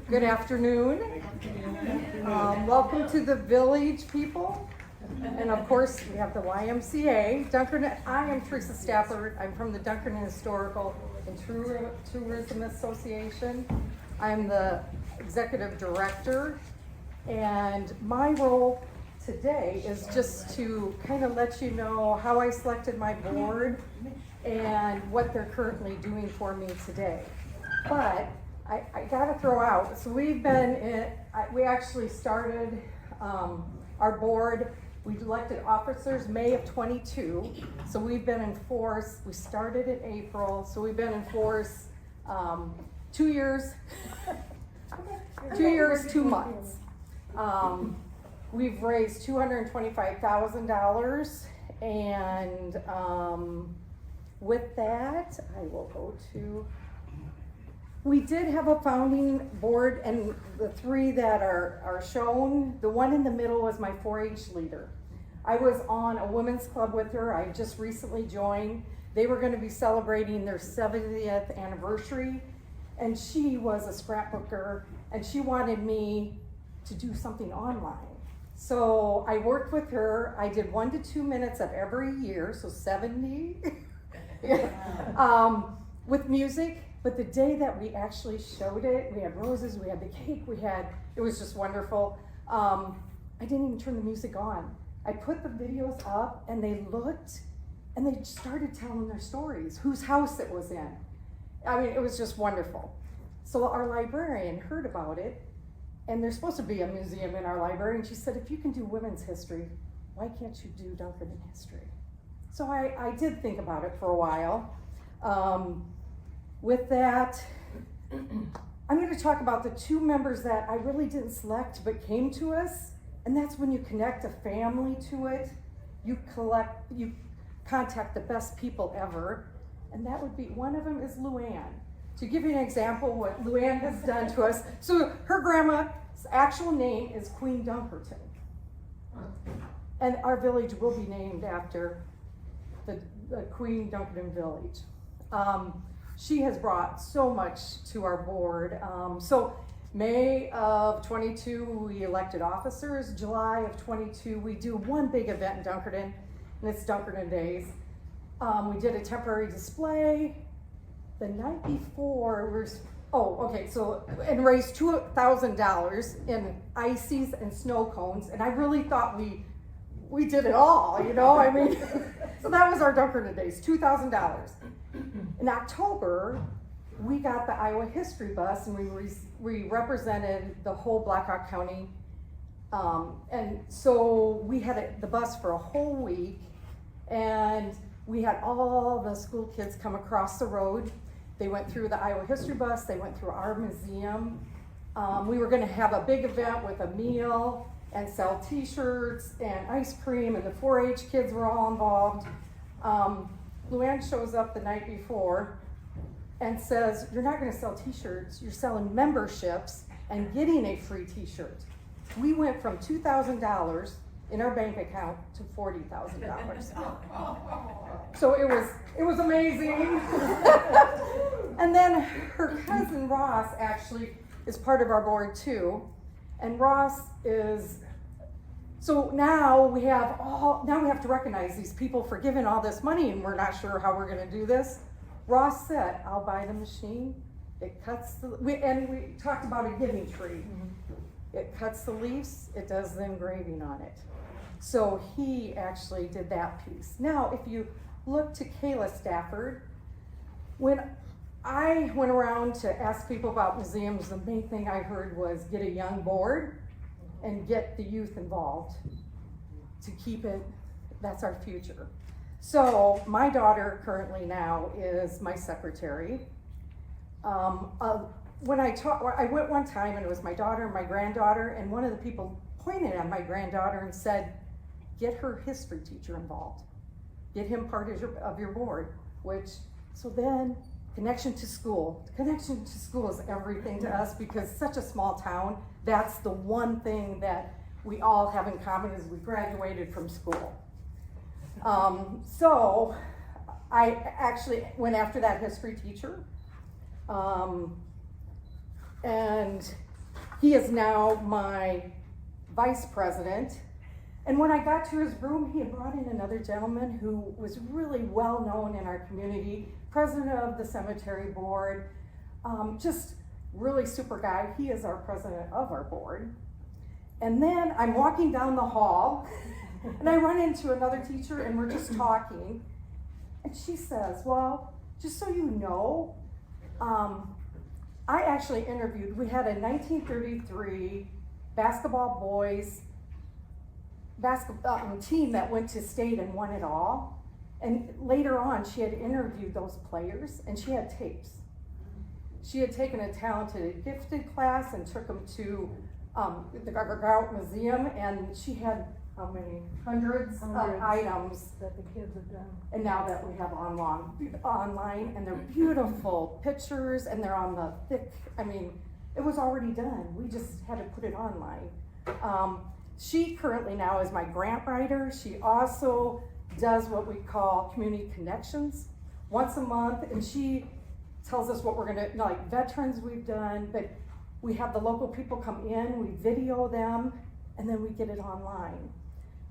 Good afternoon. Welcome to the village, people. And of course, we have the YMCA. I am Teresa Stafford. I'm from the Dunkerton Historical and Tourism Association. I'm the executive director. And my role today is just to kind of let you know how I selected my board and what they're currently doing for me today. But I gotta throw out, so we actually started our board, we elected officers May of 22, so we've been in force, we started in April, so we've been in force 2 years, 2 years, 2 months. We've raised $225,000, and with that, I will go to, we did have a founding board, and the three that are shown, the one in the middle was my 4-H leader. I was on a women's club with her. I just recently joined. They were going to be celebrating their 70th anniversary, and she was a scrapbooker, and she wanted me to do something online. So I worked with her. I did 1 to 2 minutes of every year, so 70 with music. But the day that we actually showed it, we had roses, we had the cake, it was just wonderful. I didn't even turn the music on. I put the videos up, and they looked, and they started telling their stories, whose house it was in. I mean, it was just wonderful. So our librarian heard about it, and there's supposed to be a museum in our library, and she said, if you can do women's history, why can't you do Dunkerton history? So I did think about it for a while. With that, I'm going to talk about the 2 members that I really didn't select but came to us, and that's when you connect a family to it, you contact the best people ever, and that would be, one of them is LuAnn. To give you an example what LuAnn has done to us, so her grandma's actual name is Queen Dunkerton, and our village will be named after the Queen Dunkerton village. She has brought so much to our board. So May of 22, we elected officers. July of 22, we do one big event in Dunkerton, and it's Dunkerton Days. We did a temporary display. The night before, and raised $2,000 in ices and snow cones, and I really thought we did it all, I mean, so that was our Dunkerton Days, $2,000. In October, we got the Iowa History Bus, and we represented the whole Blackhawk County. And so we had the bus for a whole week, and we had all the school kids come across the road. They went through the Iowa History Bus, they went through our museum. We were gonna have a big event with a meal and sell t-shirts and ice cream, and the 4-H kids were all involved. LuAnn shows up the night before and says, you're not gonna sell t-shirts, you're selling memberships and getting a free t-shirt. We went from $2,000 in our bank account to $40,000. So it was amazing. And then her cousin Ross actually is part of our board too. And Ross is, so now we have to recognize these people for giving all this money, and we're not sure how we're gonna do this. Ross said, I'll buy the machine. It cuts we talked about a giving tree. It cuts the leaves, it does the engraving on it. So he actually did that piece. Now, if you look to Teresa Stafford, when I went around to ask people about museums, the main thing I heard was get a young board and get the youth involved to keep it, that's our future. So my daughter currently now is my secretary. When I went one time, and it was my daughter and my granddaughter, and one of the people pointed at my granddaughter and said, get her history teacher involved. Get him part of your board, so then connection to school. Connection to school is everything to us, because such a small town, that's the one thing that we all have in common is we graduated from school. So I actually went after that history teacher. and he is now my vice president. And when I got to his room, he had brought in another gentleman who was really well known in our community, president of the cemetery board, just really super guy. He is our president of our board. And then I'm walking down the hall and I run into another teacher and we're just talking. And she says, well, just so you know, I actually interviewed, we had a 1933 basketball boys basketball team that went to state and won it all. And later on, she had interviewed those players and she had tapes. She had taken a talented gifted class and took them to the Gargoyle Museum, and she had how many? Hundreds of items that the kids have done. And now that we have online, and they're beautiful pictures, and they're on the thick, I mean, it was already done. We just had to put it online. She currently now is my grant writer. She also does what we call community connections once a month, and she tells us what we're gonna, like veterans we've done, but we have the local people come in, we video them, and then we get it online.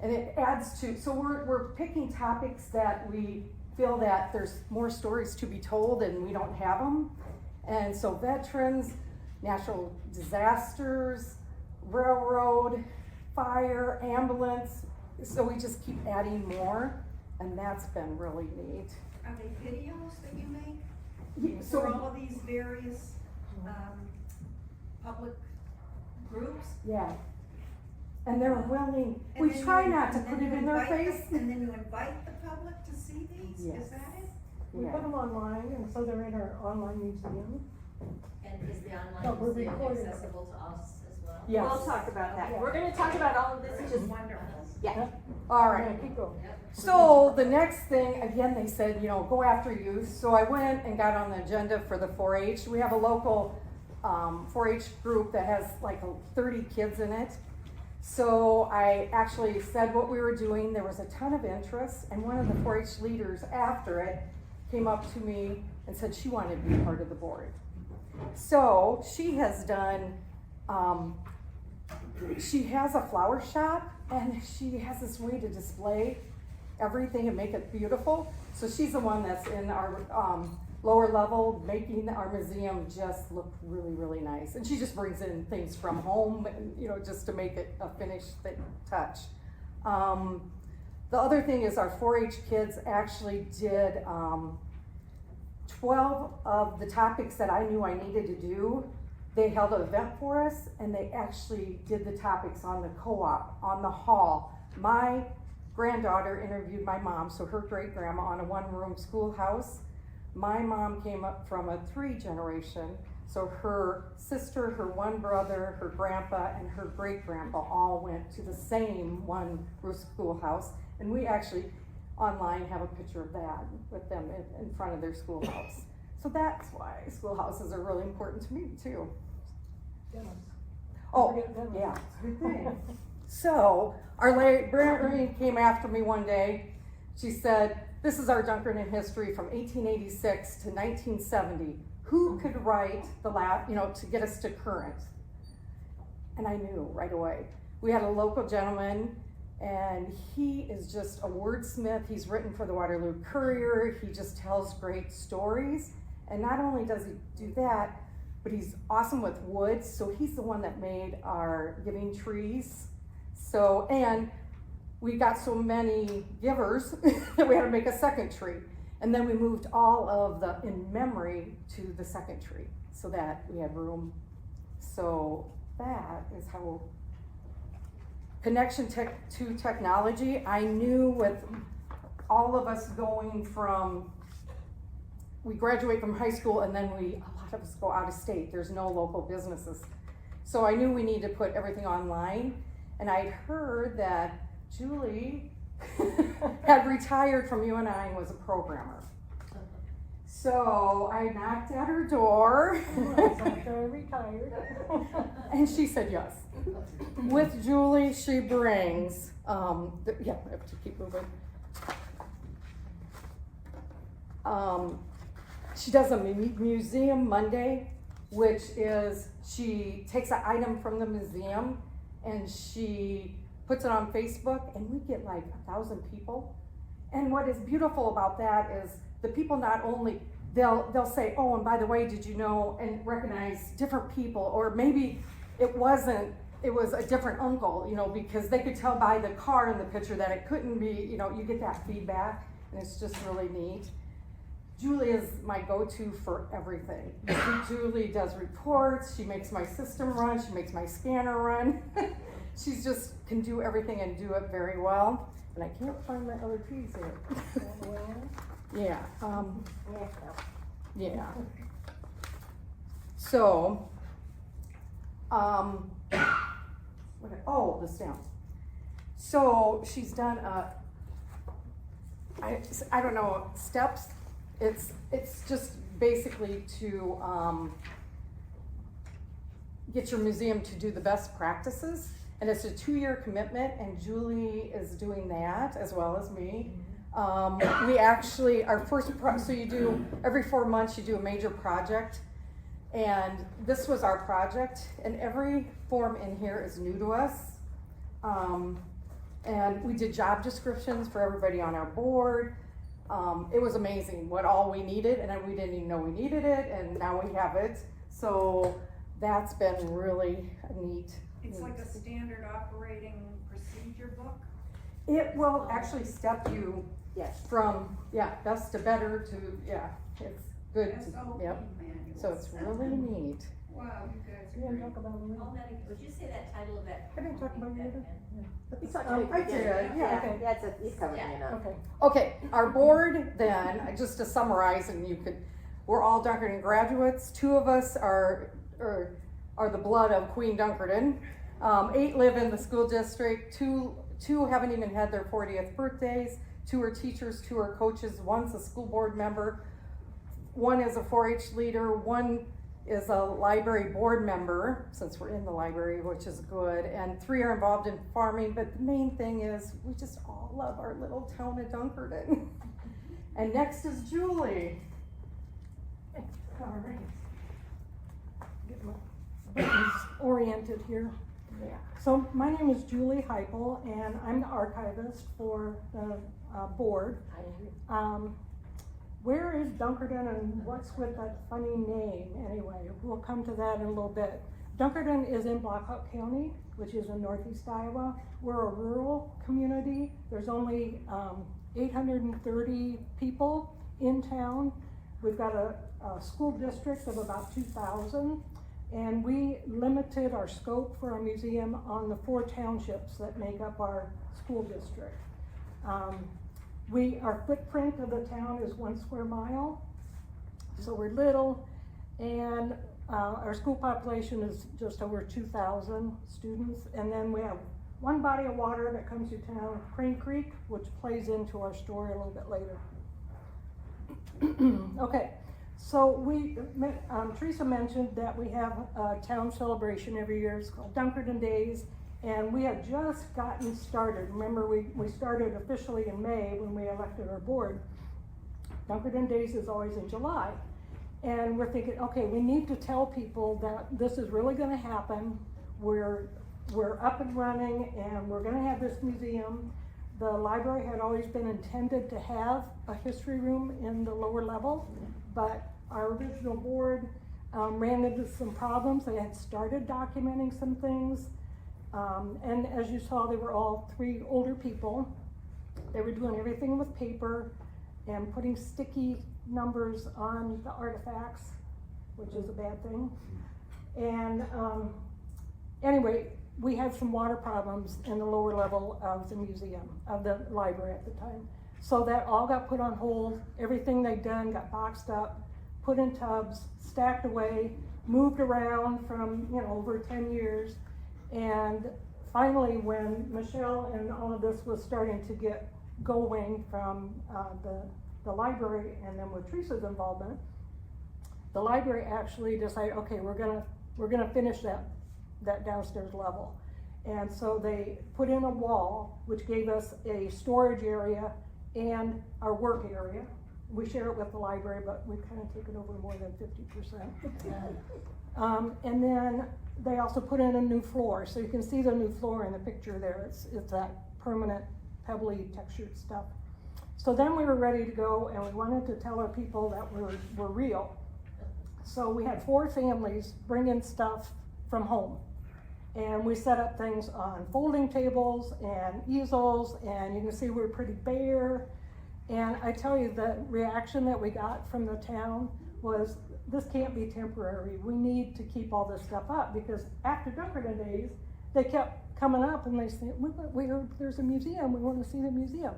And it adds to, so we're picking topics that we feel that there's more stories to be told and we don't have them. And so veterans, natural disasters, railroad, fire, ambulance, so we just keep adding more, and that's been really neat. Are they videos that you make? Yeah, so for all of these various public groups? yeah. And they're willing, And we then try you- not to and put then it you in their invite face. them- And then you invite the public to see these? Yes. Is that it? We Yeah. put them online, and so they're in our online museum. And is the No, online we're museum recording. accessible to us as well? Yes. We'll talk about that. Yeah. We're gonna talk about all of this in just, Wonderful. yeah. All Yeah, right. keep going. Yep. So the next thing, again, they said, you know, go after youth. So I went and got on the agenda for the 4-H. We have a local 4-H group that has like 30 kids in it. So I actually said what we were doing. There was a ton of interest, and one of the 4-H leaders after it came up to me and said she wanted to be part of the board. So she has done, she has a flower shop, and she has this way to display everything and make it beautiful. So she's the one that's in our lower level, making our museum just look really, really nice. And she just brings in things from home, you know, just to make it a finished touch. The other thing is our 4-H kids actually did 12 of the topics that I knew I needed to do. They held an event for us, and they actually did the topics on the co-op, on the hall. My granddaughter interviewed my mom, so her great-grandma, on a one-room schoolhouse. My mom came up from a 3-generation, so her sister, her one brother, her grandpa, and her great-grandpa all went to the same one-room schoolhouse. And we actually, online, have a picture of that with them in front of their schoolhouse. So that's why schoolhouses are really important to me too. Demos. Oh, Forget demos. yeah, good thing. So our librarian came after me one day. She said, this is our Dunkerton in history from 1886 to 1970. Who could write the to get us to current? And I knew right away. We had a local gentleman, and he is just a wordsmith. He's written for the Waterloo Courier. He just tells great stories. And not only does he do that, but he's awesome with wood. So he's the one that made our giving trees. So, and we got so many givers that we had to make a second tree. And then we moved all of the in memory to the second tree so that we had room. So that is how connection to technology. I knew with all of us going from, we graduate from high school and then a lot of us go out of state. There's no local businesses. So I knew we needed to put everything online. And I'd heard that Julie had retired from UNI and was a programmer. So I knocked at her door. After I retired. And she said yes. With Julie, she brings, yeah, I have to keep moving. She does a museum Monday which is she takes an item from the museum and she puts it on Facebook, and we get like 1,000 people. And what is beautiful about that is the people not only, they'll say, oh, and by the way, did you know, and recognize different people, or maybe it was a different uncle, you know, because they could tell by the car in the picture that it couldn't be, you know, you get that feedback, and it's just really neat. Julie is my go-to for everything. Julie does reports, she makes my system run, she makes my scanner run. She's just can do everything and do it very well. And I can't find my other keys here. Yeah, yeah. So, the stamp. So she's done I don't know, steps. It's just basically to get your museum to do the best practices. And it's a 2-year commitment, and Julie is doing that as well as me. We actually, so you do, every 4 months you do a major project. And this was our project, and every form in here is new to us. And we did job descriptions for everybody on our board. It was amazing what all we needed, and we didn't even know we needed it, and now we have it. So that's been really neat. It's like a standard operating procedure book? It will actually step you Yes. from, best to better to, it's good. SOP Yep. manual. So it's really neat. Wow, you guys You are didn't great. talk about it. All that, would you say that title of that? I didn't talk about it either. I did, yeah. Okay. That's he's covering Yeah. it up. Okay. Okay, our board then, just to summarize, and we're all Dunkerton graduates. 2 of us are the blood of Queen Dunkerton. 8 live in the school district. Two haven't even had their 40th birthdays. 2 are teachers, 2 are coaches. 1's a school board member. 1 is a 4-H leader. 1 is a library board member, since we're in the library, which is good. And 3 are involved in farming. But the main thing is we just all love our little town of Dunkerton. And next is Julie. All right. Get my buttons oriented here. Yeah. So my name is Julie Heiple, and I'm the archivist for the board. Where is Dunkerton, and what's with that funny name anyway? We'll come to that in a little bit. Dunkerton is in Blackhawk County, which is in northeast Iowa. We're a rural community. There's only 830 people in town. We've got a school district of about 2,000. And we limited our scope for our museum on the 4 townships that make up our school district. Our footprint of the town is 1 square mile, so we're little, and our school population is just over 2,000 students. And then we have 1 body of water that comes through town, Crane Creek, which plays into our story a little bit later. Okay. So Teresa mentioned that we have a town celebration every year. It's called Dunkerton Days, and we have just gotten started. Remember, we started officially in May when we elected our board. Dunkerton Days is always in July. And we're thinking, okay, we need to tell people that this is really gonna happen. We're up and running, and we're gonna have this museum. The library had always been intended to have a history room in the lower level, but our original board ran into some problems. They had started documenting some things, and as you saw, they were all 3 older people. They were doing everything with paper and putting sticky numbers on the artifacts, which is a bad thing. And anyway, we had some water problems in the lower level of the museum, of the library at the time. So that all got put on hold. Everything they'd done got boxed up, put in tubs, stacked away, moved around from, over 10 years. And finally, when Michelle and all of this was starting to get going from the library, and then with Teresa's involvement, the library actually decided, okay, we're gonna finish that downstairs level. And so they put in a wall, which gave us a storage area and our work area, we share it with the library, but we've kind of taken over more than 50%. And then they also put in a new floor, so you can see the new floor in the picture there. It's that permanent pebbly textured stuff. So then we were ready to go, and we wanted to tell our people that we're real. So we had 4 families bring in stuff from home. And we set up things on folding tables and easels, and you can see we're pretty bare. And I tell you, the reaction that we got from the town was, this can't be temporary. We need to keep all this stuff up, because after Dunkerton days, they kept coming up and they said, we heard there's a museum, we want to see the museum.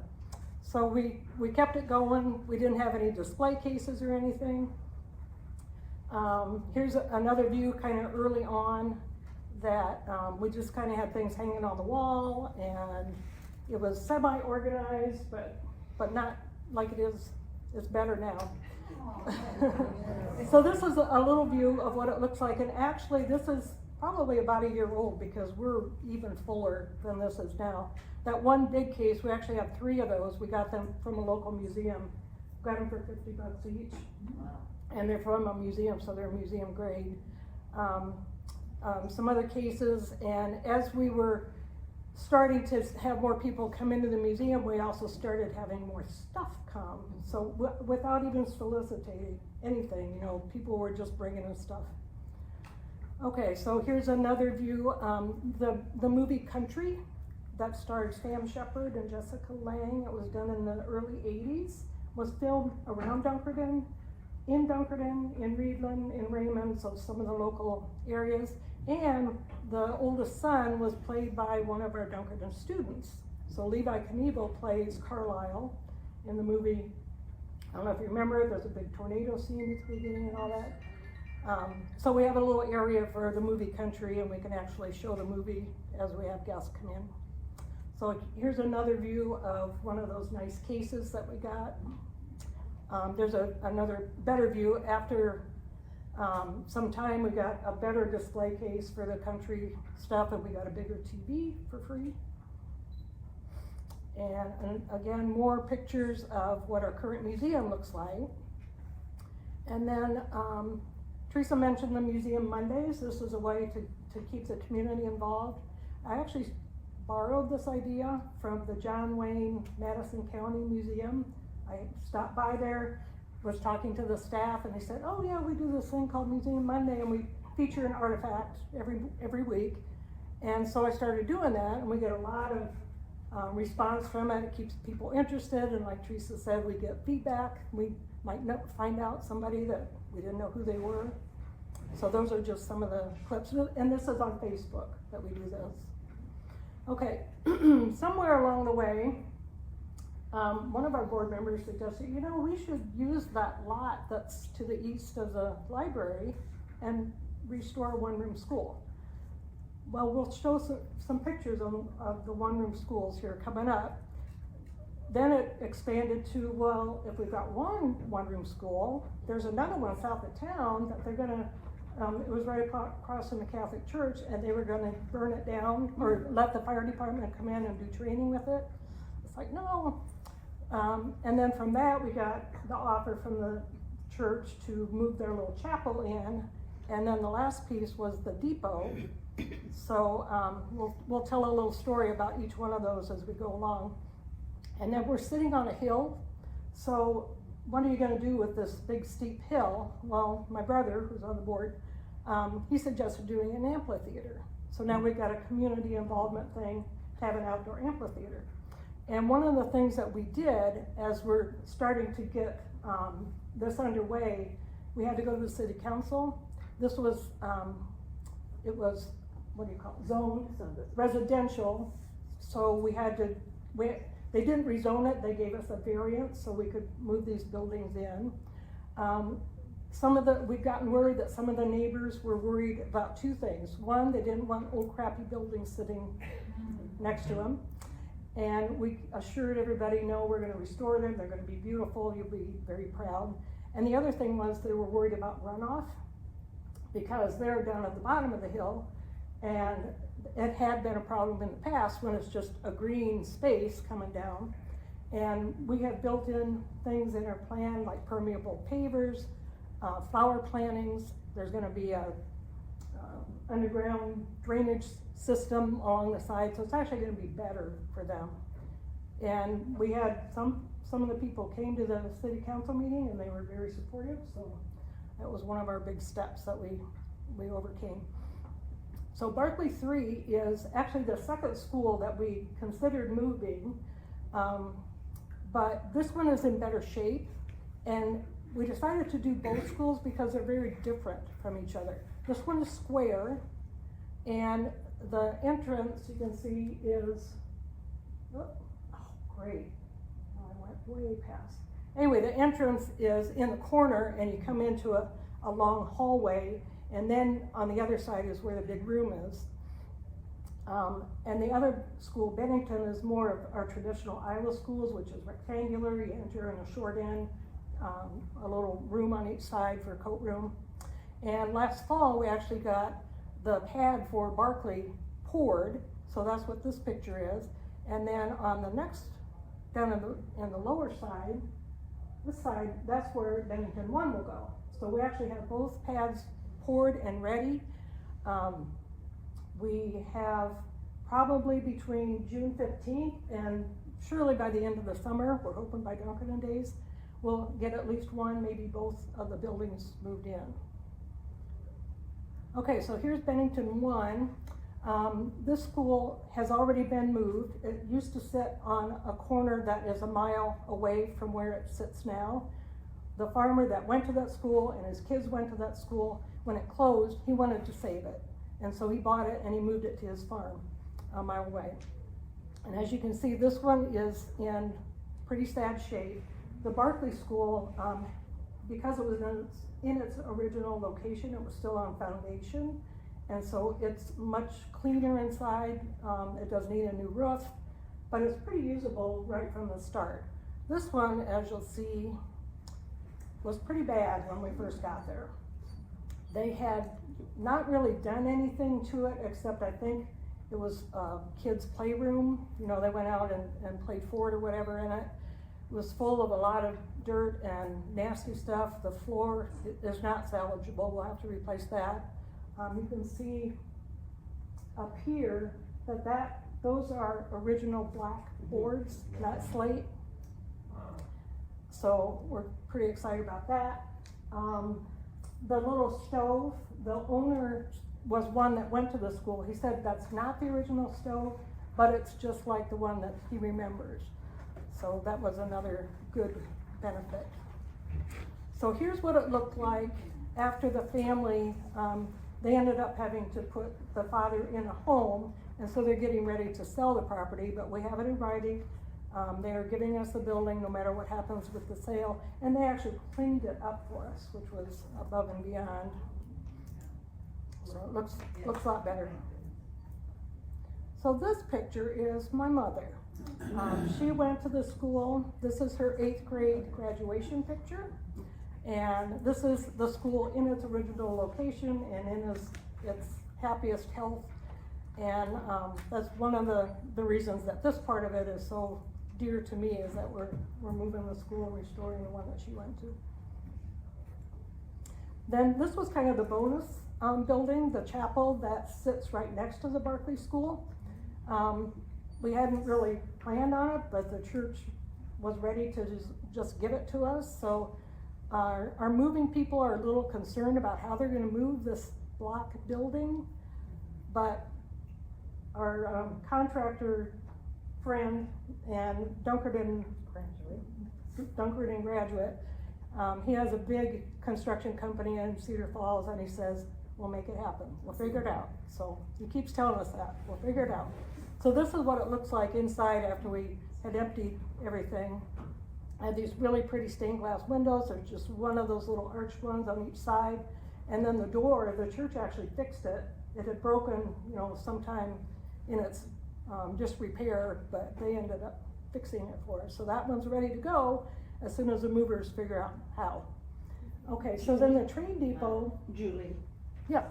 So we kept it going. We didn't have any display cases or anything. Here's another view kind of early on that we just kind of had things hanging on the wall, and it was semi-organized, but not like it is. It's better now. So this is a little view of what it looks like, and actually this is probably about a year old, because we're even fuller than this is now. That one big case, we actually have 3 of those. We got them from a local museum. Got them for $50 each. And they're from a museum, so they're museum grade. Some other cases, and as we were starting to have more people come into the museum, we also started having more stuff come. So without even soliciting anything, people were just bringing in stuff. Okay, so here's another view. The movie Country, that starred Sam Shepard and Jessica Lange. It was done in the early 80s, was filmed around Dunkerton, in Reedland, in Raymond, so some of the local areas. And the oldest son was played by one of our Dunkerton students. So Levi Knievel plays Carlisle in the movie. I don't know if you remember, there's a big tornado scene at the beginning and all that. So we have a little area for the movie Country, and we can actually show the movie as we have guests come in. So here's another view of one of those nice cases that we got. There's another better view. After some time, we got a better display case for the Country stuff, and we got a bigger TV for free. And again, more pictures of what our current museum looks like. And then Teresa mentioned the Museum Mondays. This is a way to keep the community involved. I actually borrowed this idea from the John Wayne Madison County Museum. I stopped by there, was talking to the staff, and they said, oh yeah, we do this thing called Museum Monday, and we feature an artifact every week. And so I started doing that, and we get a lot of response from it. It keeps people interested, and like Teresa said, we get feedback. We might find out somebody that we didn't know who they were. So those are just some of the clips, and this is on Facebook that we do this. Okay, somewhere along the way, one of our board members suggested, we should use that lot that's to the east of the library and restore a one-room school. Well, we'll show some pictures of the one-room schools here coming up. Then it expanded to, well, if we've got one-room school, there's another one south of town that they're gonna, it was right across from the Catholic Church, and they were gonna burn it down or let the fire department come in and do training with it. It's like, no. And then from that, we got the offer from the church to move their little chapel in. And then the last piece was the depot. So we'll tell a little story about each one of those as we go along. And then we're sitting on a hill. So what are you gonna do with this big steep hill? Well, my brother, who's on the board, he suggested doing an amphitheater. So now we've got a community involvement thing to have an outdoor amphitheater. And one of the things that we did as we're starting to get this underway, we had to go to the city council. This was, it was, what do you call it, zoned residential. So we had to, they didn't rezone it, they gave us a variance so we could move these buildings in. We've gotten word that some of the neighbors were worried about 2 things. One, they didn't want old crappy buildings sitting next to them. And we assured everybody, no, we're gonna restore them, they're gonna be beautiful, you'll be very proud. And the other thing was they were worried about runoff, because they're down at the bottom of the hill, and it had been a problem in the past when it's just a green space coming down. And we have built in things in our plan like permeable pavers, flower plantings. There's gonna be a underground drainage system along the side, so it's actually gonna be better for them. And we had some of the people came to the city council meeting and they were very supportive, so that was one of our big steps that we overcame. So Barclay 3 is actually the second school that we considered moving, but this one is in better shape, and we decided to do both schools because they're very different from each other. This one is square, and the entrance you can see is, oh great, I went way past. Anyway, the entrance is in the corner and you come into a long hallway, and then on the other side is where the big room is. And the other school, Bennington, is more of our traditional Iowa schools, which is rectangular. You enter in a short end, a little room on each side for a coat room. And last fall, we actually got the pad for Barclay poured, so that's what this picture is. And then on the next, down in the lower side, this side, that's where Bennington 1 will go. So we actually have both pads poured and ready. We have probably between June 15th and surely by the end of the summer, we're hoping by Dunkerton Days, we'll get at least one, maybe both of the buildings moved in. Okay, so here's Bennington 1. This school has already been moved. It used to sit on a corner that is a mile away from where it sits now. The farmer that went to that school and his kids went to that school, when it closed, he wanted to save it. And so he bought it and he moved it to his farm a mile away. And as you can see, this one is in pretty sad shape. The Barclay School, because it was in its original location, it was still on foundation. And so it's much cleaner inside. It does need a new roof, but it's pretty usable right from the start. This one, as you'll see, was pretty bad when we first got there. They had not really done anything to it, except I think it was a kid's playroom. You know, they went out and played Ford or whatever in it. It was full of a lot of dirt and nasty stuff. The floor is not salvageable. We'll have to replace that. You can see up here that those are original black boards, not slate. So we're pretty excited about that. The little stove, the owner was one that went to the school. He said that's not the original stove, but it's just like the one that he remembers. So that was another good benefit. So here's what it looked like after the family, they ended up having to put the father in a home, and so they're getting ready to sell the property, but we have it in writing. They are giving us the building no matter what happens with the sale, and they actually cleaned it up for us, which was above and beyond. So it looks a lot better. So this picture is my mother. She went to the school. This is her 8th grade graduation picture. And this is the school in its original location and in its happiest health. And that's one of the reasons that this part of it is so dear to me, is that we're moving the school and restoring the one that she went to. Then this was kind of the bonus building, the chapel that sits right next to the Barclay School. We hadn't really planned on it, but the church was ready to just give it to us. So our moving people are a little concerned about how they're going to move this block building, but our contractor friend and Dunkerton graduate, he has a big construction company in Cedar Falls, and he says, we'll make it happen. We'll figure it out. So he keeps telling us that. We'll figure it out. So this is what it looks like inside after we had emptied everything. I had these really pretty stained glass windows. There's just one of those little arched ones on each side. And then the door, the church actually fixed it. It had broken, sometime in its just repair, but they ended up fixing it for us. So that one's ready to go as soon as the movers figure out how. Okay, so then the train depot. Julie. Yeah.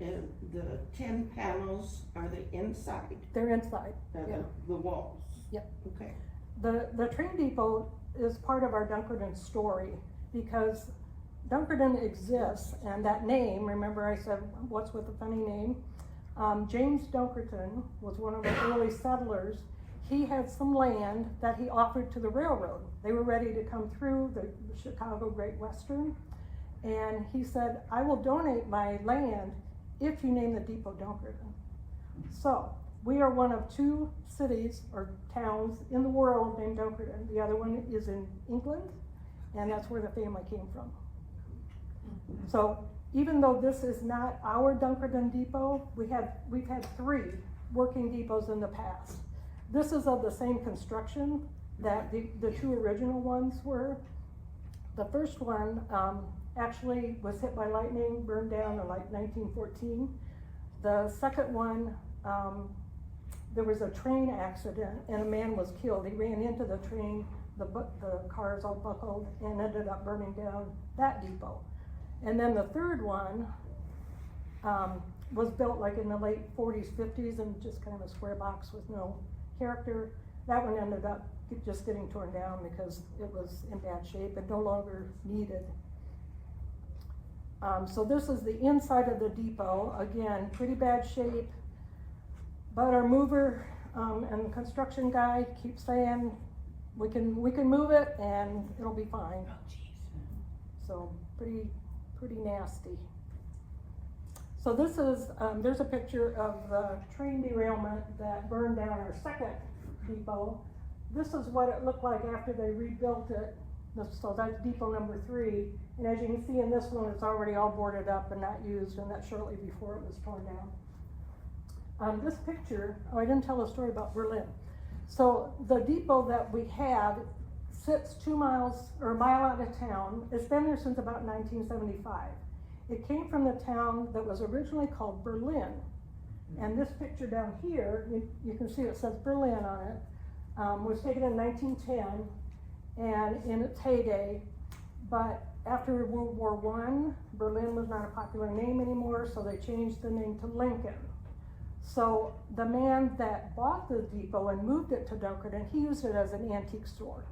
And the 10 panels, are they inside? They're inside. The walls? Yep. Okay. The train depot is part of our Dunkerton story because Dunkerton exists, and that name, remember I said, what's with the funny name? James Dunkerton was one of the early settlers. He had some land that he offered to the railroad. They were ready to come through the Chicago Great Western, and he said, I will donate my land if you name the depot Dunkerton. So, we are one of 2 cities or towns in the world named Dunkerton. The other one is in England, and that's where the family came from. So even though this is not our Dunkerton depot, we've had 3 working depots in the past. This is of the same construction that the 2 original ones were. The first one actually was hit by lightning, burned down in like 1914. The second one, there was a train accident and a man was killed. He ran into the train, the cars all buckled, and ended up burning down that depot. And then the third one was built like in the late 40s, 50s, and just kind of a square box with no character. That one ended up just getting torn down because it was in bad shape and no longer needed. So this is the inside of the depot. Again, pretty bad shape, but our mover and construction guy keeps saying we can move it and it'll be fine. So pretty nasty. So this is, there's a picture of the train derailment that burned down our second depot. This is what it looked like after they rebuilt it. So that's depot number 3. And as you can see in this one, it's already all boarded up and not used, and that's shortly before it was torn down. This picture, I didn't tell a story about Berlin. So the depot that we have sits 2 miles or a mile out of town. It's been there since about 1975. It came from the town that was originally called Berlin. And this picture down here, you can see it says Berlin on it, was taken in 1910 and in its heyday. But after World War I, Berlin was not a popular name anymore, so they changed the name to Lincoln. So the man that bought the depot and moved it to Dunkerton, he used it as an antique store.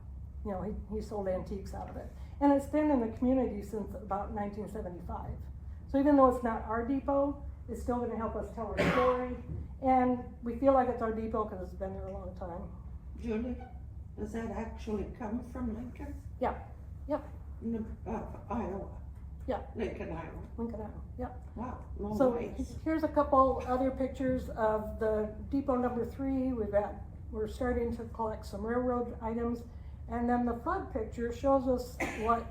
You know, he sold antiques out of it. And it's been in the community since about 1975. So even though it's not our depot, it's still gonna help us tell our story. And we feel like it's our depot because it's been there a long time. Julie, does that actually come from Lincoln? Yeah, yep, Iowa? Yeah. Lincoln, Iowa. Lincoln Iowa, yep. Wow, long So ways. here's a couple other pictures of the depot number 3. We're starting to collect some railroad items. And then the flood picture shows us what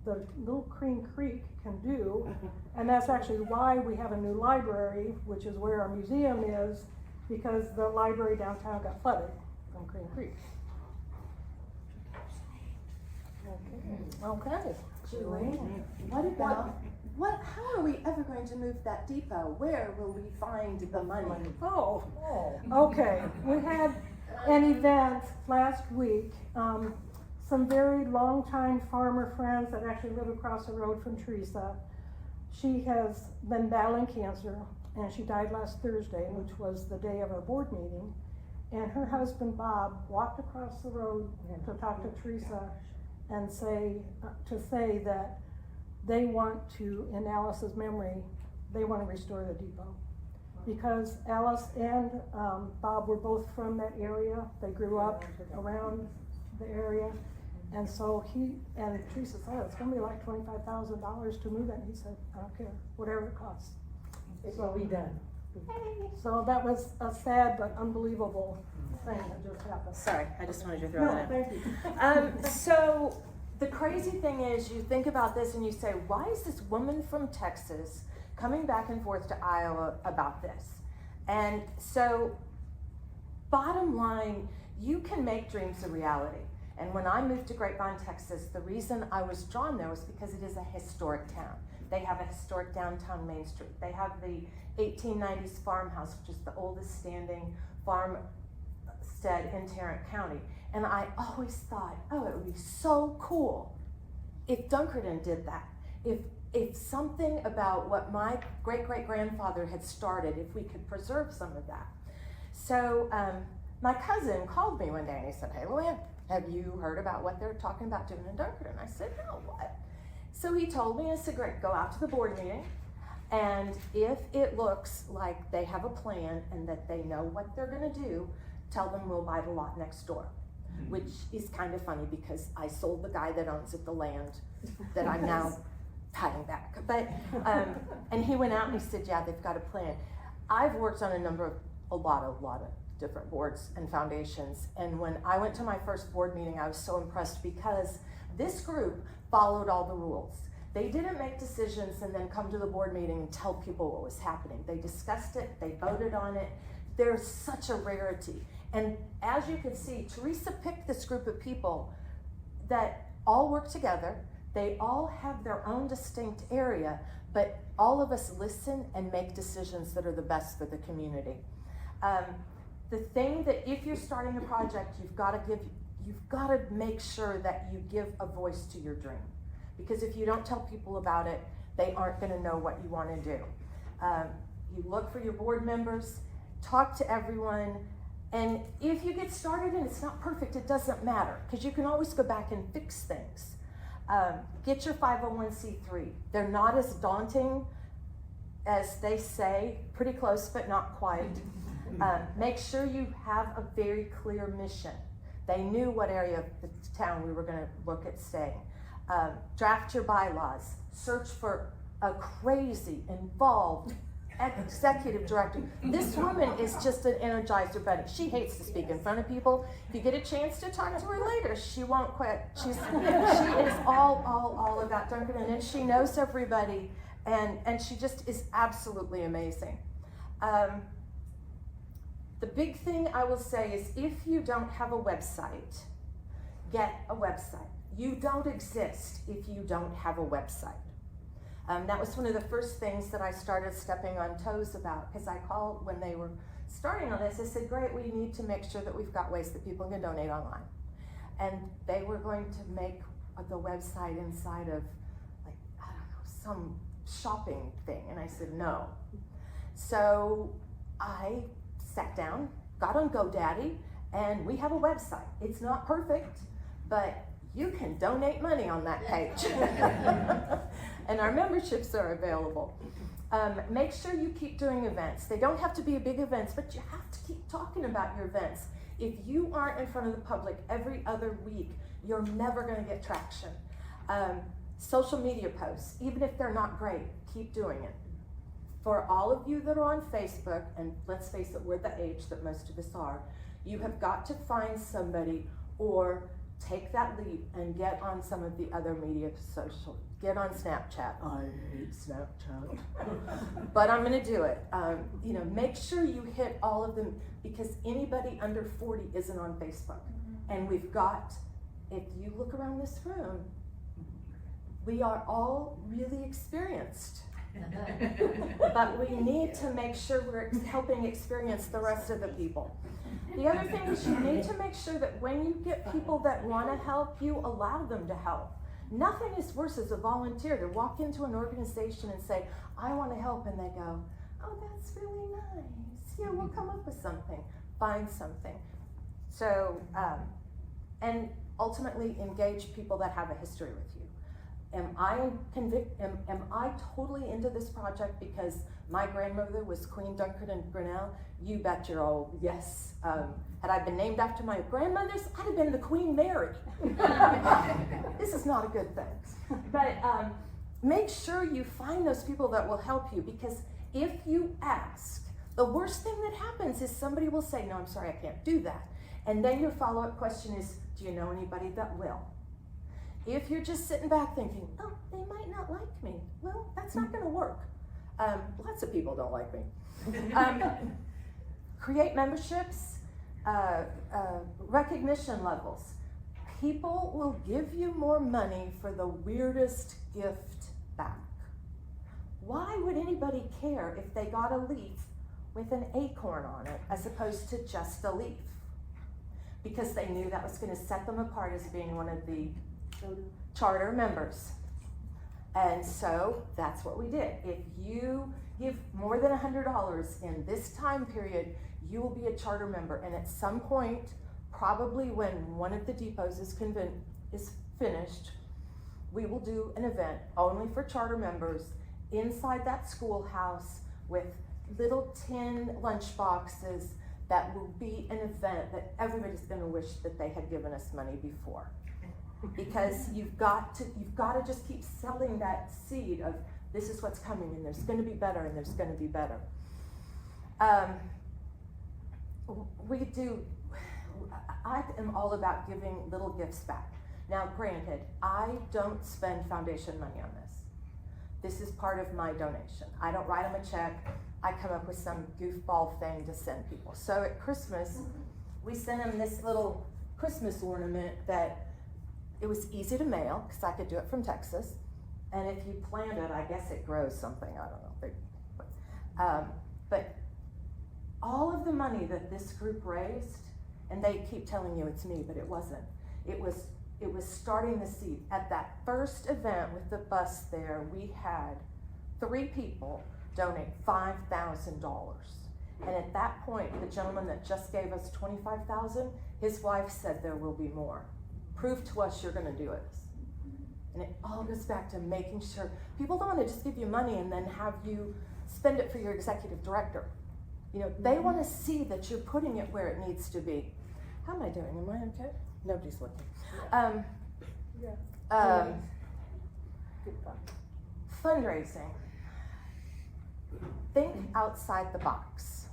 the Little Cream Creek can do. And that's actually why we have a new library, which is where our museum is, because the library downtown got flooded from Cream Creek. Okay. Julie, how are we ever going to move that depot? Where will we find the money? Oh, okay. We had an event last week. Some very long-time farmer friends that actually live across the road from Teresa. She has been battling cancer, and she died last Thursday, which was the day of our board meeting. And her husband, Bob, walked across the road to talk to Teresa and say that they want to, in Alice's memory, they want to restore the depot. Because Alice and Bob were both from that area. They grew up around the area. And so Teresa said, it's gonna be like $25,000 to move it. And he said, I don't care, whatever it costs. It will be done. So that was a sad but unbelievable thing that just happened. Sorry, I just wanted to throw that in. Thank you. So the crazy thing is, you think about this and you say, why is this woman from Texas coming back and forth to Iowa about this? And so, bottom line, you can make dreams a reality. And when I moved to Grapevine, Texas, the reason I was drawn there was because it is a historic town. They have a historic downtown Main Street. They have the 1890s farmhouse, which is the oldest standing farmstead in Tarrant County. And I always thought, oh, it would be so cool if Dunkerton did that. If something about what my great-great-grandfather had started, if we could preserve some of that. So my cousin called me one day and he said, "Hey, LuAnn, have you heard about what they're talking about doing in Dunkerton?" I said, "No, what?" So he told me, I said, "Great, go out to the board meeting, and if it looks like they have a plan and that they know what they're gonna do, tell them we'll buy the lot next door." Which is kind of funny because I sold the guy that owns it the land that I'm now paying back. But, and he went out and he said, "Yeah, they've got a plan." I've worked on a lot of different boards and foundations. And when I went to my first board meeting, I was so impressed because this group followed all the rules. They didn't make decisions and then come to the board meeting and tell people what was happening. They discussed it, they voted on it. There's such a rarity. And as you can see, Teresa picked this group of people that all work together. They all have their own distinct area, but all of us listen and make decisions that are the best for the community. The thing that if you're starting a project, you've got to make sure that you give a voice to your dream. Because if you don't tell people about it, they aren't going to know what you want to do. You look for your board members, talk to everyone, and if you get started and it's not perfect, it doesn't matter, because you can always go back and fix things. Get your 501c3. They're not as daunting as they say, pretty close but not quite. Make sure you have a very clear mission. They knew what area of the town we were going to look at staying. Draft your bylaws. Search for a crazy, involved executive director. This woman is just an energizer bunny. She hates to speak in front of people. If you get a chance to talk to her later, she won't quit. She is all about Dunkerton, and she knows everybody, and she just is absolutely amazing. The big thing I will say is if you don't have a website, get a website. You don't exist if you don't have a website. That was one of the first things that I started stepping on toes about, because I called when they were starting on this. I said, "Great, we need to make sure that we've got ways that people can donate online." And they were going to make the website inside of, like, I don't know, some shopping thing. And I said, no. So I sat down, got on GoDaddy, and we have a website. It's not perfect, but you can donate money on that page. And our memberships are available. Make sure you keep doing events. They don't have to be big events, but you have to keep talking about your events. If you aren't in front of the public every other week, you're never going to get traction. Social media posts, even if they're not great, keep doing it. For all of you that are on Facebook, and let's face it, we're the age that most of us are, you have got to find somebody or take that leap and get on some of the other media social. Get on Snapchat. I hate Snapchat. But I'm gonna do it. Make sure you hit all of them, because anybody under 40 isn't on Facebook. And we've got, if you look around this room, we are all really experienced. But we need to make sure we're helping experience the rest of the people. The other thing is you need to make sure that when you get people that want to help, you allow them to help. Nothing is worse as a volunteer to walk into an organization and say, "I want to help," and they go, "Oh, that's really nice. Yeah, we'll come up with something." Find something. So, and ultimately engage people that have a history with you. Am I totally into this project because my grandmother was Queen Dunkerton Grinnell? You bet your old yes. Had I been named after my grandmother's, I'd have been the Queen Mary. This is not a good thing. But make sure you find those people that will help you, because if you ask, the worst thing that happens is somebody will say, "No, I'm sorry, I can't do that." And then your follow-up question is, "Do you know anybody that will?" If you're just sitting back thinking, "Oh, they might not like me," well, that's not going to work. Lots of people don't like me. Create memberships, recognition levels. People will give you more money for the weirdest gift back. Why would anybody care if they got a leaf with an acorn on it as opposed to just a leaf? Because they knew that was going to set them apart as being one of the charter members. And so that's what we did. If you give more than $100 in this time period, you will be a charter member. And at some point, probably when one of the depots is finished, we will do an event only for charter members inside that schoolhouse with little tin lunch boxes. That will be an event that everybody's gonna wish that they had given us money before. Because you've got to just keep selling that seed of this is what's coming and there's gonna be better and there's gonna be better. I am all about giving little gifts back. Now granted, I don't spend foundation money on this. This is part of my donation. I don't write them a check. I come up with some goofball thing to send people. So at Christmas, we sent them this little Christmas ornament that it was easy to mail because I could do it from Texas. And if you plant it, I guess it grows something, I don't know. But all of the money that this group raised, and they keep telling you it's me, but it wasn't. It was starting the seed. At that first event with the bus there, we had 3 people donate $5,000. And at that point, the gentleman that just gave us $25,000, his wife said there will be more. Prove to us you're gonna do it. And it all goes back to making sure, people don't wanna just give you money and then have you spend it for your executive director. You know, they wanna see that you're putting it where it needs to be. How am I doing? Am I okay? Nobody's looking. Fundraising. Think outside the box.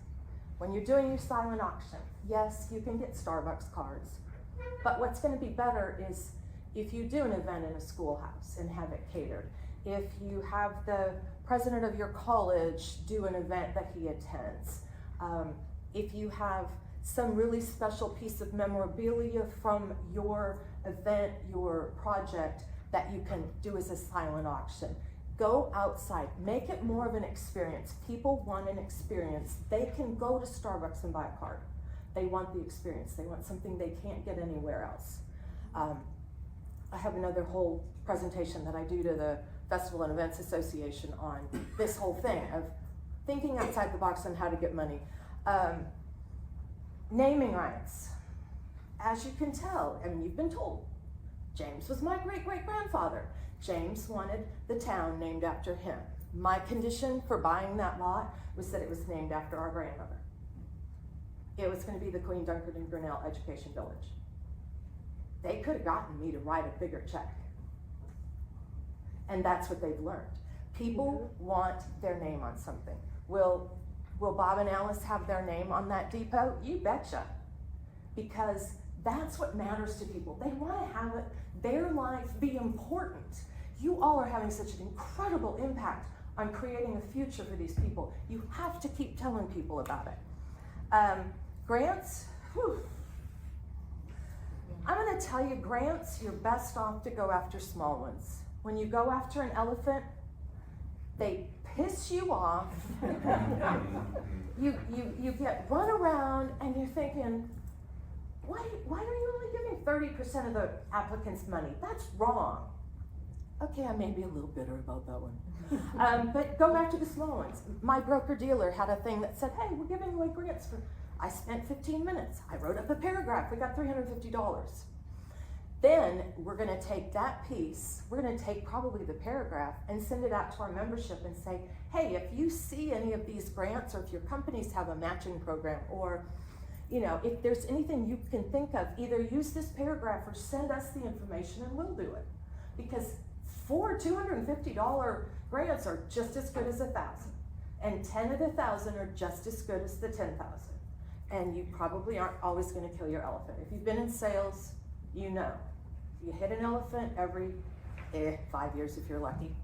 When you're doing your silent auction, yes, you can get Starbucks cards, but what's going to be better is if you do an event in a schoolhouse and have it catered, if you have the president of your college do an event that he attends, if you have some really special piece of memorabilia from your event, your project that you can do as a silent auction. Go outside, make it more of an experience. People want an experience. They can go to Starbucks and buy a card. They want the experience. They want something they can't get anywhere else. I have another whole presentation that I do to the Festival and Events Association on this whole thing of thinking outside the box on how to get money. Naming rights. As you can tell, and you've been told, James was my great-great-grandfather. James wanted the town named after him. My condition for buying that lot was that it was named after our grandmother. It was going to be the Queen Dunkard and Grinnell Education Village. They could have gotten me to write a bigger check. And that's what they've learned. People want their name on something. Will Bob and Alice have their name on that depot? You betcha. Because that's what matters to people. They want to have their life be important. You all are having such an incredible impact on creating a future for these people. You have to keep telling people about it. Grants, whew. I'm gonna tell you, grants, you're best off to go after small ones. When you go after an elephant, they piss you off. You get run around and you're thinking, why are you only giving 30% of the applicants money? That's wrong. Okay, I may be a little bitter about that one. But go after the small ones. My broker-dealer had a thing that said, hey, we're giving away grants for, I spent 15 minutes. I wrote up a paragraph, we got $350. Then we're gonna take that piece, we're gonna take probably the paragraph and send it out to our membership and say, hey, if you see any of these grants or if your companies have a matching program or if there's anything you can think of, either use this paragraph or send us the information and we'll do it. Because 4 $250 grants are just as good as 1,000. And 10 of the 1,000 are just as good as the 10,000. And you probably aren't always gonna kill your elephant. If you've been in sales, you know. You hit an elephant every 5 years if you're lucky.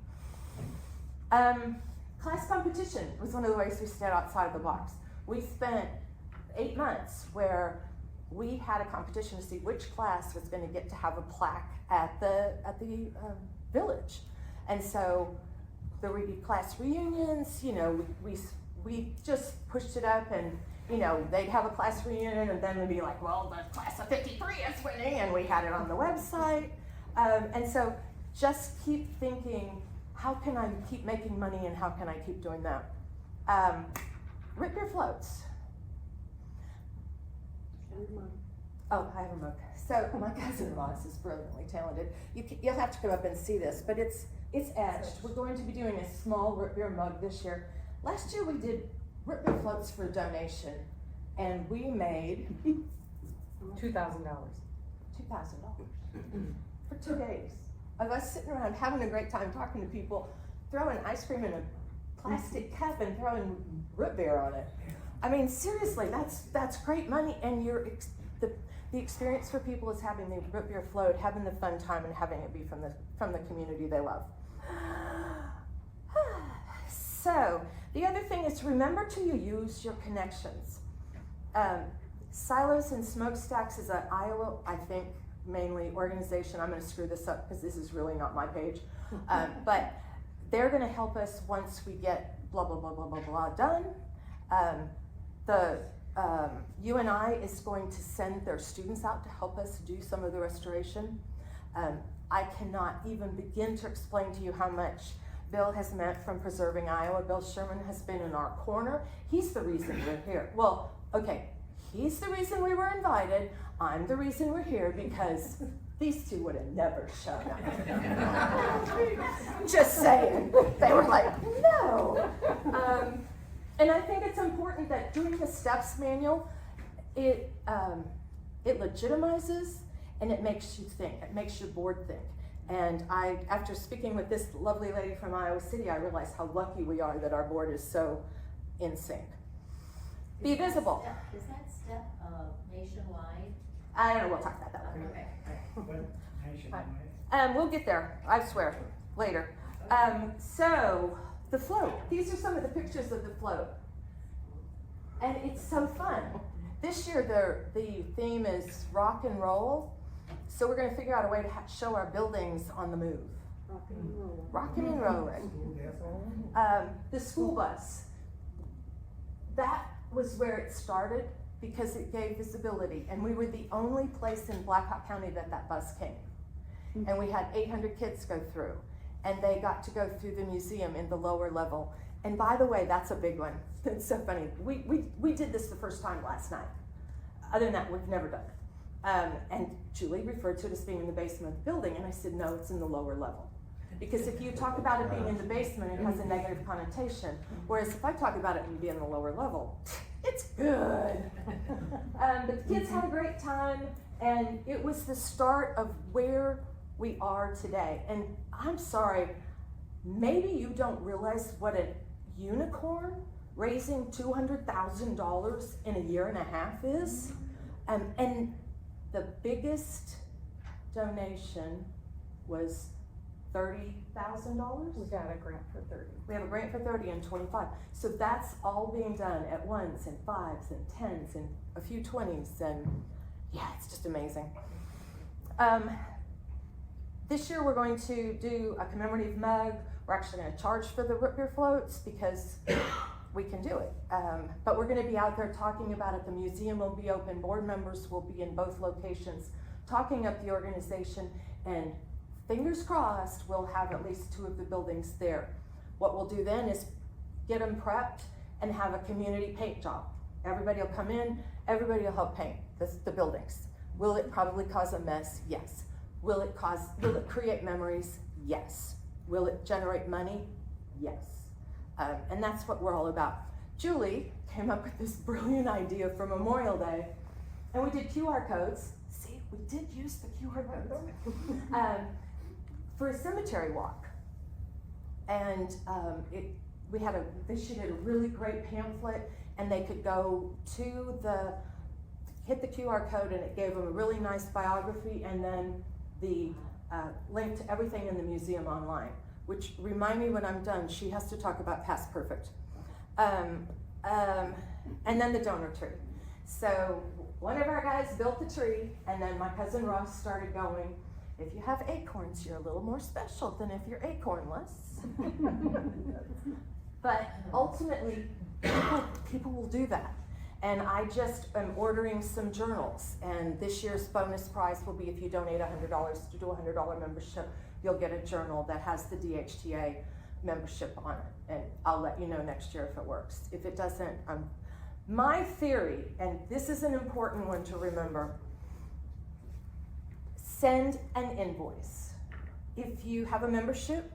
Class competition was one of the ways we stayed outside of the box. We spent 8 months where we had a competition to see which class was going to get to have a plaque at the village. And so there would be class reunions, we just pushed it up and they'd have a class reunion and then they'd be like, well, the class of 53 is winning, and we had it on the website. And so just keep thinking, how can I keep making money and how can I keep doing that? Root beer floats. Oh, I have a mug. So my cousin Ross is brilliantly talented. You'll have to come up and see this, but it's etched. We're going to be doing a small root beer mug this year. Last year we did root beer floats for a donation, and we made $2,000. $2,000 for 2 days of us sitting around having a great time talking to people, throwing ice cream in a plastic cup and throwing root beer on it. I mean, seriously, that's great money, and the experience for people is having the root beer float, having the fun time, and having it be from the community they love. So the other thing is, remember to use your connections. Silos and Smokestacks is an Iowa, I think, mainly organization. I'm going to screw this up because this is really not my page, but they're going to help us once we get blah blah blah blah blah blah done. UNI is going to send their students out to help us do some of the restoration. I cannot even begin to explain to you how much Bill has meant from Preserving Iowa. Bill Sherman has been in our corner. He's the reason we're here. Well, okay, he's the reason we were invited. I'm the reason we're here because these two would have never shown up. Just saying. They were like, no. And I think it's important that doing the steps manual, it legitimizes and it makes you think. It makes your board think. And after speaking with this lovely lady from Iowa City, I realized how lucky we are that our board is so in sync. Be visible. Is that step nationwide? I don't know, we'll talk about that later. Okay. We'll get there, I swear, later. So, the float. These are some of the pictures of the float. And it's so fun. This year the theme is rock and roll. So we're going to figure out a way to show our buildings on the move. Rocking and rolling. The school bus. That was where it started because it gave visibility. And we were the only place in Blackhawk County that bus came. And we had 800 kids go through. And they got to go through the museum in the lower level. And by the way, that's a big one. It's so funny. We did this the first time last night. Other than that, we've never done it. And Julie referred to it as being in the basement of the building, and I said, no, it's in the lower level. Because if you talk about it being in the basement, it has a negative connotation. Whereas if I talk about it being in the lower level, it's good. But the kids had a great time, and it was the start of where we are today. And I'm sorry, maybe you don't realize what a unicorn raising $200,000 in a year and a half is. And the biggest donation was $30,000. We got a grant for 30. We have a grant for 30 and 25. So that's all being done at ones and fives and tens and a few 20s, and yeah, it's just amazing. This year we're going to do a commemorative mug. We're actually going to charge for the root beer floats because we can do it. But we're going to be out there talking about it. The museum will be open. Board members will be in both locations talking up the organization, and fingers crossed we'll have at least 2 of the buildings there. What we'll do then is get them prepped and have a community paint job. Everybody will come in, everybody will help paint the buildings. Will it probably cause a mess? Yes. Will it create memories? Yes. Will it generate money? Yes. And that's what we're all about. Julie came up with this brilliant idea for Memorial Day, and we did QR codes. See, we did use the QR codes for a cemetery walk. And she did a really great pamphlet, and they could go to hit the QR code, and it gave them a really nice biography, and then the link to everything in the museum online. Which, remind me when I'm done, she has to talk about PastPerfect. And then the donor tree. So one of our guys built the tree, and then my cousin Ross started going, if you have acorns, you're a little more special than if you're acornless. But ultimately, people will do that. And I just am ordering some journals. And this year's bonus prize will be if you donate $100 to do a $100 membership, you'll get a journal that has the DHTA membership on it, and I'll let you know next year if it works. If it doesn't, my theory, and this is an important one to remember, send an invoice. If you have a membership,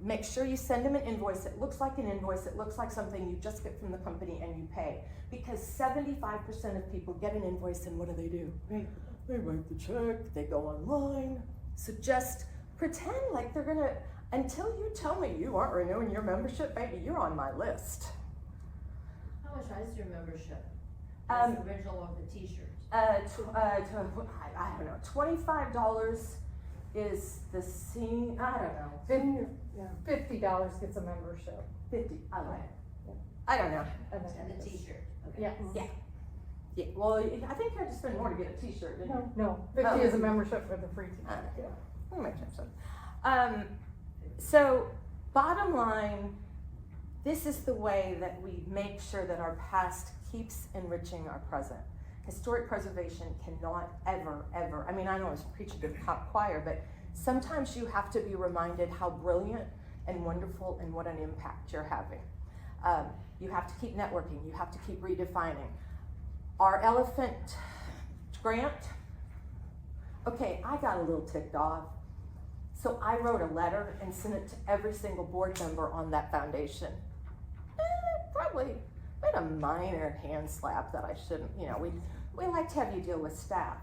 make sure you send them an invoice. It looks like an invoice. It looks like something you just get from the company and you pay. Because 75% of people get an invoice and what do? They write the check, they go online. So just pretend like they're gonna, until you tell me you aren't renewing your membership, baby, you're on my list. How much is your membership? That's the original of the t-shirts. I don't know, $25 is the scene, I don't know. $50 gets a membership. 50, I like it. I don't know. And then And the t-shirt. Okay. Yeah. Yeah. Yeah, well, I think you had to spend more to get a t-shirt, didn't you? No, 50 is a membership for the free t-shirt. Yeah. That makes sense. So, bottom line, this is the way that we make sure that our past keeps enriching our present. Historic preservation cannot ever, I mean, I know I was preaching to the top choir, but sometimes you have to be reminded how brilliant and wonderful and what an impact you're having. You have to keep networking, you have to keep redefining. Our elephant grant, okay, I got a little ticked off. So I wrote a letter and sent it to every single board member on that foundation. Probably made a minor hand slap that I shouldn't, we like to have you deal with staff.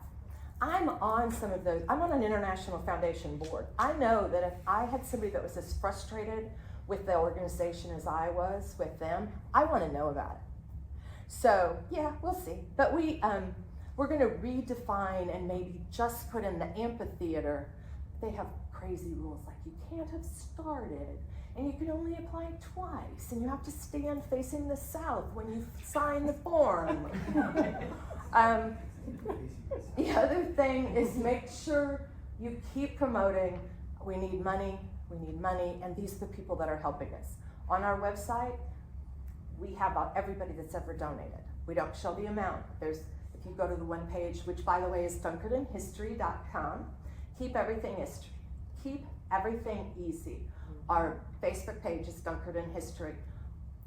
I'm on some of those, I'm on an international foundation board. I know that if I had somebody that was as frustrated with the organization as I was with them, I want to know about it. So yeah, we'll see. But we're going to redefine and maybe just put in the amphitheater. They have crazy rules like you can't have started, and you can only apply twice, and you have to stand facing the south when you sign the form. The other thing is make sure you keep promoting. We need money, and these are the people that are helping us. On our website, we have everybody that's ever donated. We don't show the amount. If you go to the one page, which by the way is dunkertonhistory.com, keep everything easy. Our Facebook page is Dunkerton History.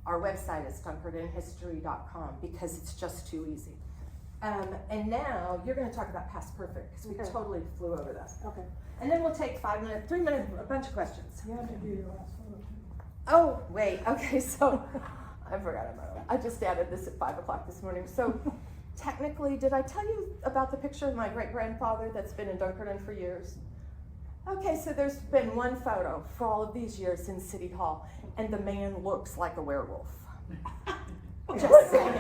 Our website is dunkertonhistory.com because it's just too easy. And now you're going to talk about PastPerfect because we totally flew over that. Okay. And then we'll take 5 minutes, 3 minutes, a bunch of questions. You have to do your last one. Oh, wait, okay, so I forgot about it. I just added this at 5 o'clock this morning. So technically, did I tell you about the picture of my great-grandfather that's been in Dunkerton for years? Okay, so there's been one photo for all of these years in City Hall, and the man looks like a werewolf. Just saying.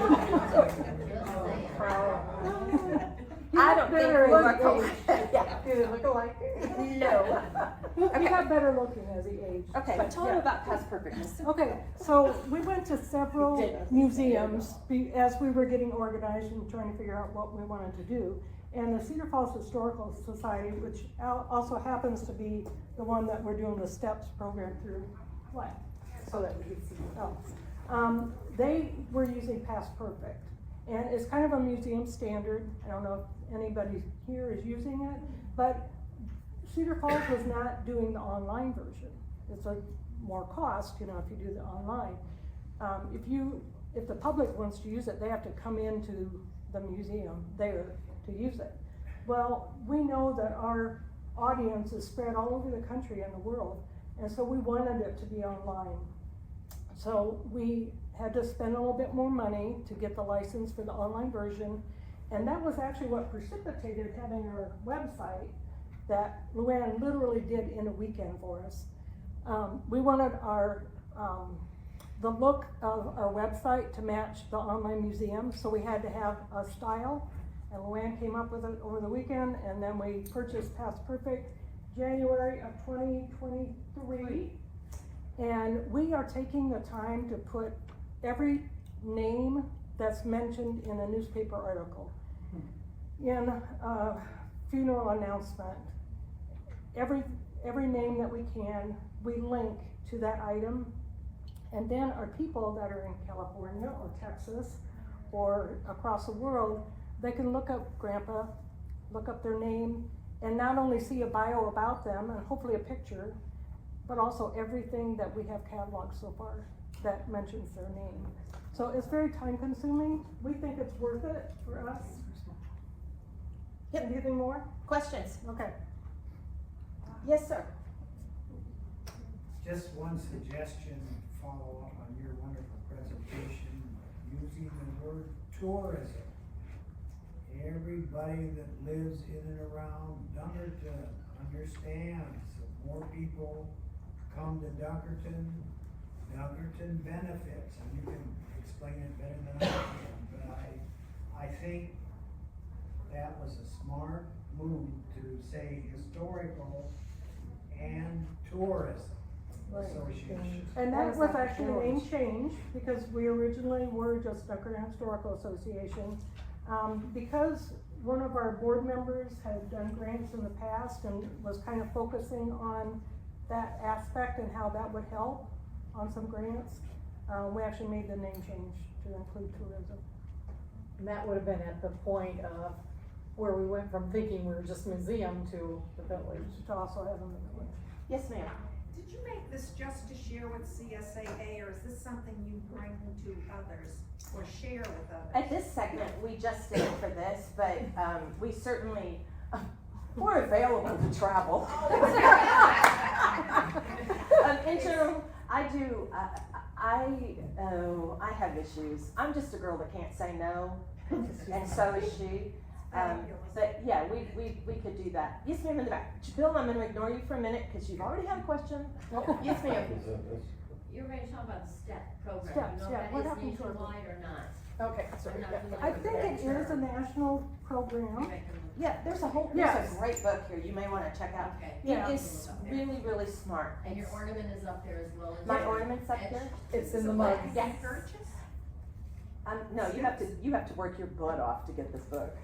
I don't think we look alike. Yeah. Do they look alike? No. He got better looking as he aged. Okay, but tell him about PastPerfect. Okay, so we went to several museums as we were getting organized and trying to figure out what we wanted to do. And the Cedar Falls Historical Society, which also happens to be the one that we're doing the STEPS program through, so that we can see. They were using PastPerfect, and it's kind of a museum standard. I don't know if anybody here is using it, but Cedar Falls was not doing the online version. It's a more cost, if you do the online. If the public wants to use it, they have to come into the museum there to use it. Well, we know that our audience is spread all over the country and the world, and so we wanted it to be online. So we had to spend a little bit more money to get the license for the online version, and that was actually what precipitated having our website that LuAnn literally did in a weekend for us. We wanted the look of our website to match the online museum, so we had to have a style, and LuAnn came up with it over the weekend, and then we purchased PastPerfect January of 2023. And we are taking the time to put every name that's mentioned in a newspaper article, in a funeral announcement, every name that we can, we link to that item. And then our people that are in California or Texas or across the world, they can look up Grandpa, look up their name, and not only see a bio about them and hopefully a picture, but also everything that we have cataloged so far that mentions their name. So it's very time consuming. We think it's worth it for us. Yep. Anything more? Questions? Okay. Yes, sir. Just one suggestion, follow up on your wonderful presentation, using the word tourism. Everybody that lives in and around Dunkerton understands that more people come to Dunkerton, Dunkerton benefits, and you can explain it better than I can, but I think that was a smart move to say historical and tourism association. And that was actually a name change, because we originally were just Dunkerton Historical Association. Because one of our board members had done grants in the past and was kind of focusing on that aspect and how that would help on some grants, we actually made the name change to include tourism. And that would have been at the point of where we went from thinking we were just museum to the village. To also have them in the village. Yes, ma'am. Did you make this just to share with CSAA, or is this something you bring to others, or share with others? At this segment, we just did it for this, but, we certainly, we're available to travel. In general, I do, I have issues. I'm just a girl that can't say no, and so is she. But yeah, we could do that. Yes, ma'am, in the back. Bill, I'm gonna ignore you for a minute, cause you've already had a question. Yes, ma'am. You're going to talk about the STEP program, Steps, you know yeah. if What that is happened to our- nationwide or not? Okay, sorry. I'm not yeah. familiar I with think that it is a term. national program. Okay. Yeah, there's a Yes. great book here you may wanna check out. Okay. Yeah. It is really, really smart. And your ornament is up there as well as. My ornament's up Etched. there? It's in the So mug. what, Yes. purchase? No, you have to work your butt off to get this book.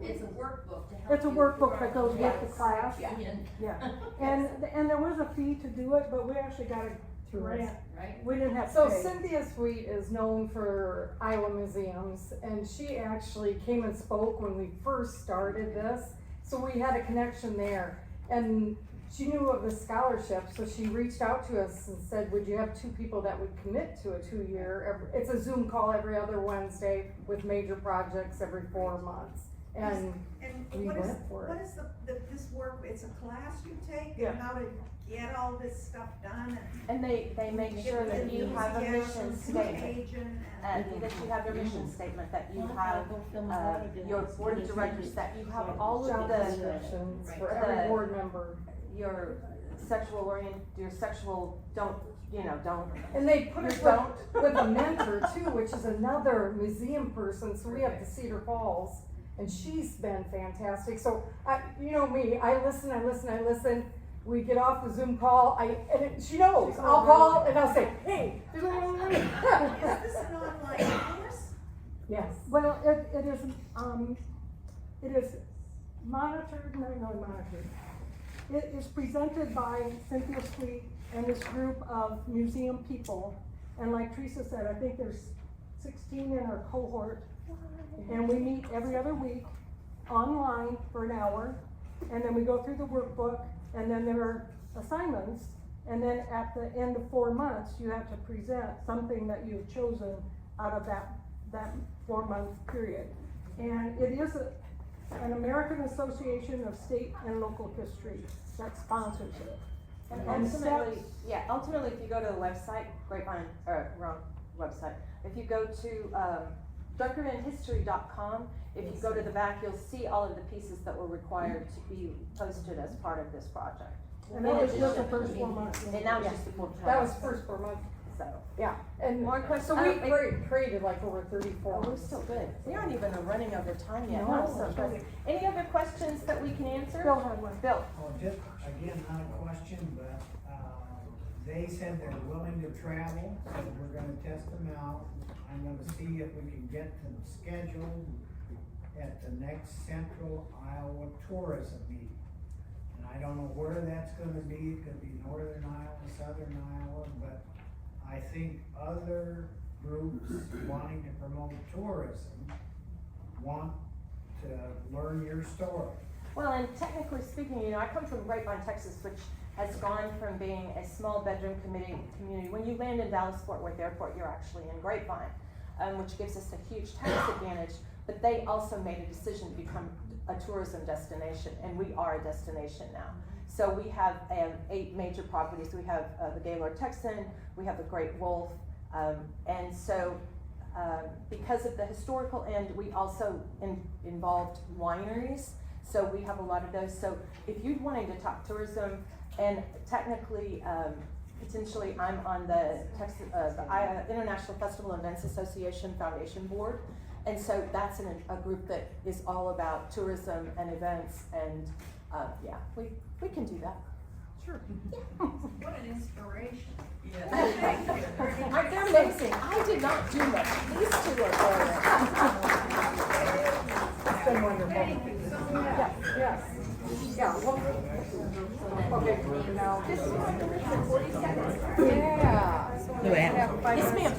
It's a workbook to help. It's a you workbook that grow. goes with the class. Yeah. Yeah, and there was a fee to do it, but we actually got a grant. Right? We didn't have to So pay. Cynthia Sweet is known for Iowa museums, and she actually came and spoke when we first started this. So we had a connection there, and she knew of the scholarship, so she reached out to us and said, would you have 2 people that would commit to a 2-year, it's a Zoom call every other Wednesday with major projects every 4 months. And And we what is, went for it. what is this work, it's a class you take, Yeah. and how to get all this stuff done, And they make sure that you have a mission statement. Agent That you have your mission statement, that you have, your board of directors, that you have all of job the, descriptions for The- every board member. your sexual, don't. And they put us You with a mentor too, which is another museum person, so we have the Cedar Falls, and she's been fantastic. So, you know me, I listen, we get off the Zoom call, she knows, I'll call and I'll say, hey. Is this an online course? Yes. Well, it is monitored, not really monitored. It is presented by Cynthia Sweet and this group of museum people. And like Teresa said, I think there's 16 in our cohort. And we meet every other week online for an hour. And then we go through the workbook, and then there are assignments. And then at the end of 4 months, you have to present something that you've chosen out of that 4-month period. And it is an American Association of State and Local History that sponsors it. And And ultimately, if you go to the website, wrong website. If you go to, DunkertonHistory.com, if you go to the back, you'll see all of the pieces that were required to be posted as part of this project. And that was just the first 4 months. And that was just the 4 That was first 4 months, So, yeah. And More questions? so we created like over 34. oh, we're still good. We aren't even running over time yet. No, So we're good. Any other questions that we can answer? Bill had one. Bill, Well, just, again, not a question, but, they said they're willing to travel, so we're gonna test them out. I'm gonna see if we can get them scheduled at the next Central Iowa Tourism meeting. And I don't know where that's gonna be, it could be Northern Iowa, Southern Iowa, but I think other groups wanting to promote tourism want to learn your story. well, and technically speaking, I come from Grapevine, Texas, which has gone from being a small bedroom community. When you land in Dallas-Fort Worth Airport, you're actually in Grapevine, which gives us a huge tax advantage, but they also made a decision to become a tourism destination, and we are a destination now. So we have 8 major properties. We have the Gaylord Texan, we have the Great Wolf, and so because of the historical end, we also involved wineries. So we have a lot of those. So if you're wanting to talk tourism, and technically, potentially, I'm on the International Festival Events Association Foundation Board. And so that's a group that is all about tourism and events, and yeah, we can do that. Sure. What an inspiration. They're amazing. I did not do much. These two are brilliant. It's been wonderful. Thank you so much. Yes, yes. Yeah, well, okay, now. Just 40 seconds. Yeah. Yes, ma'am.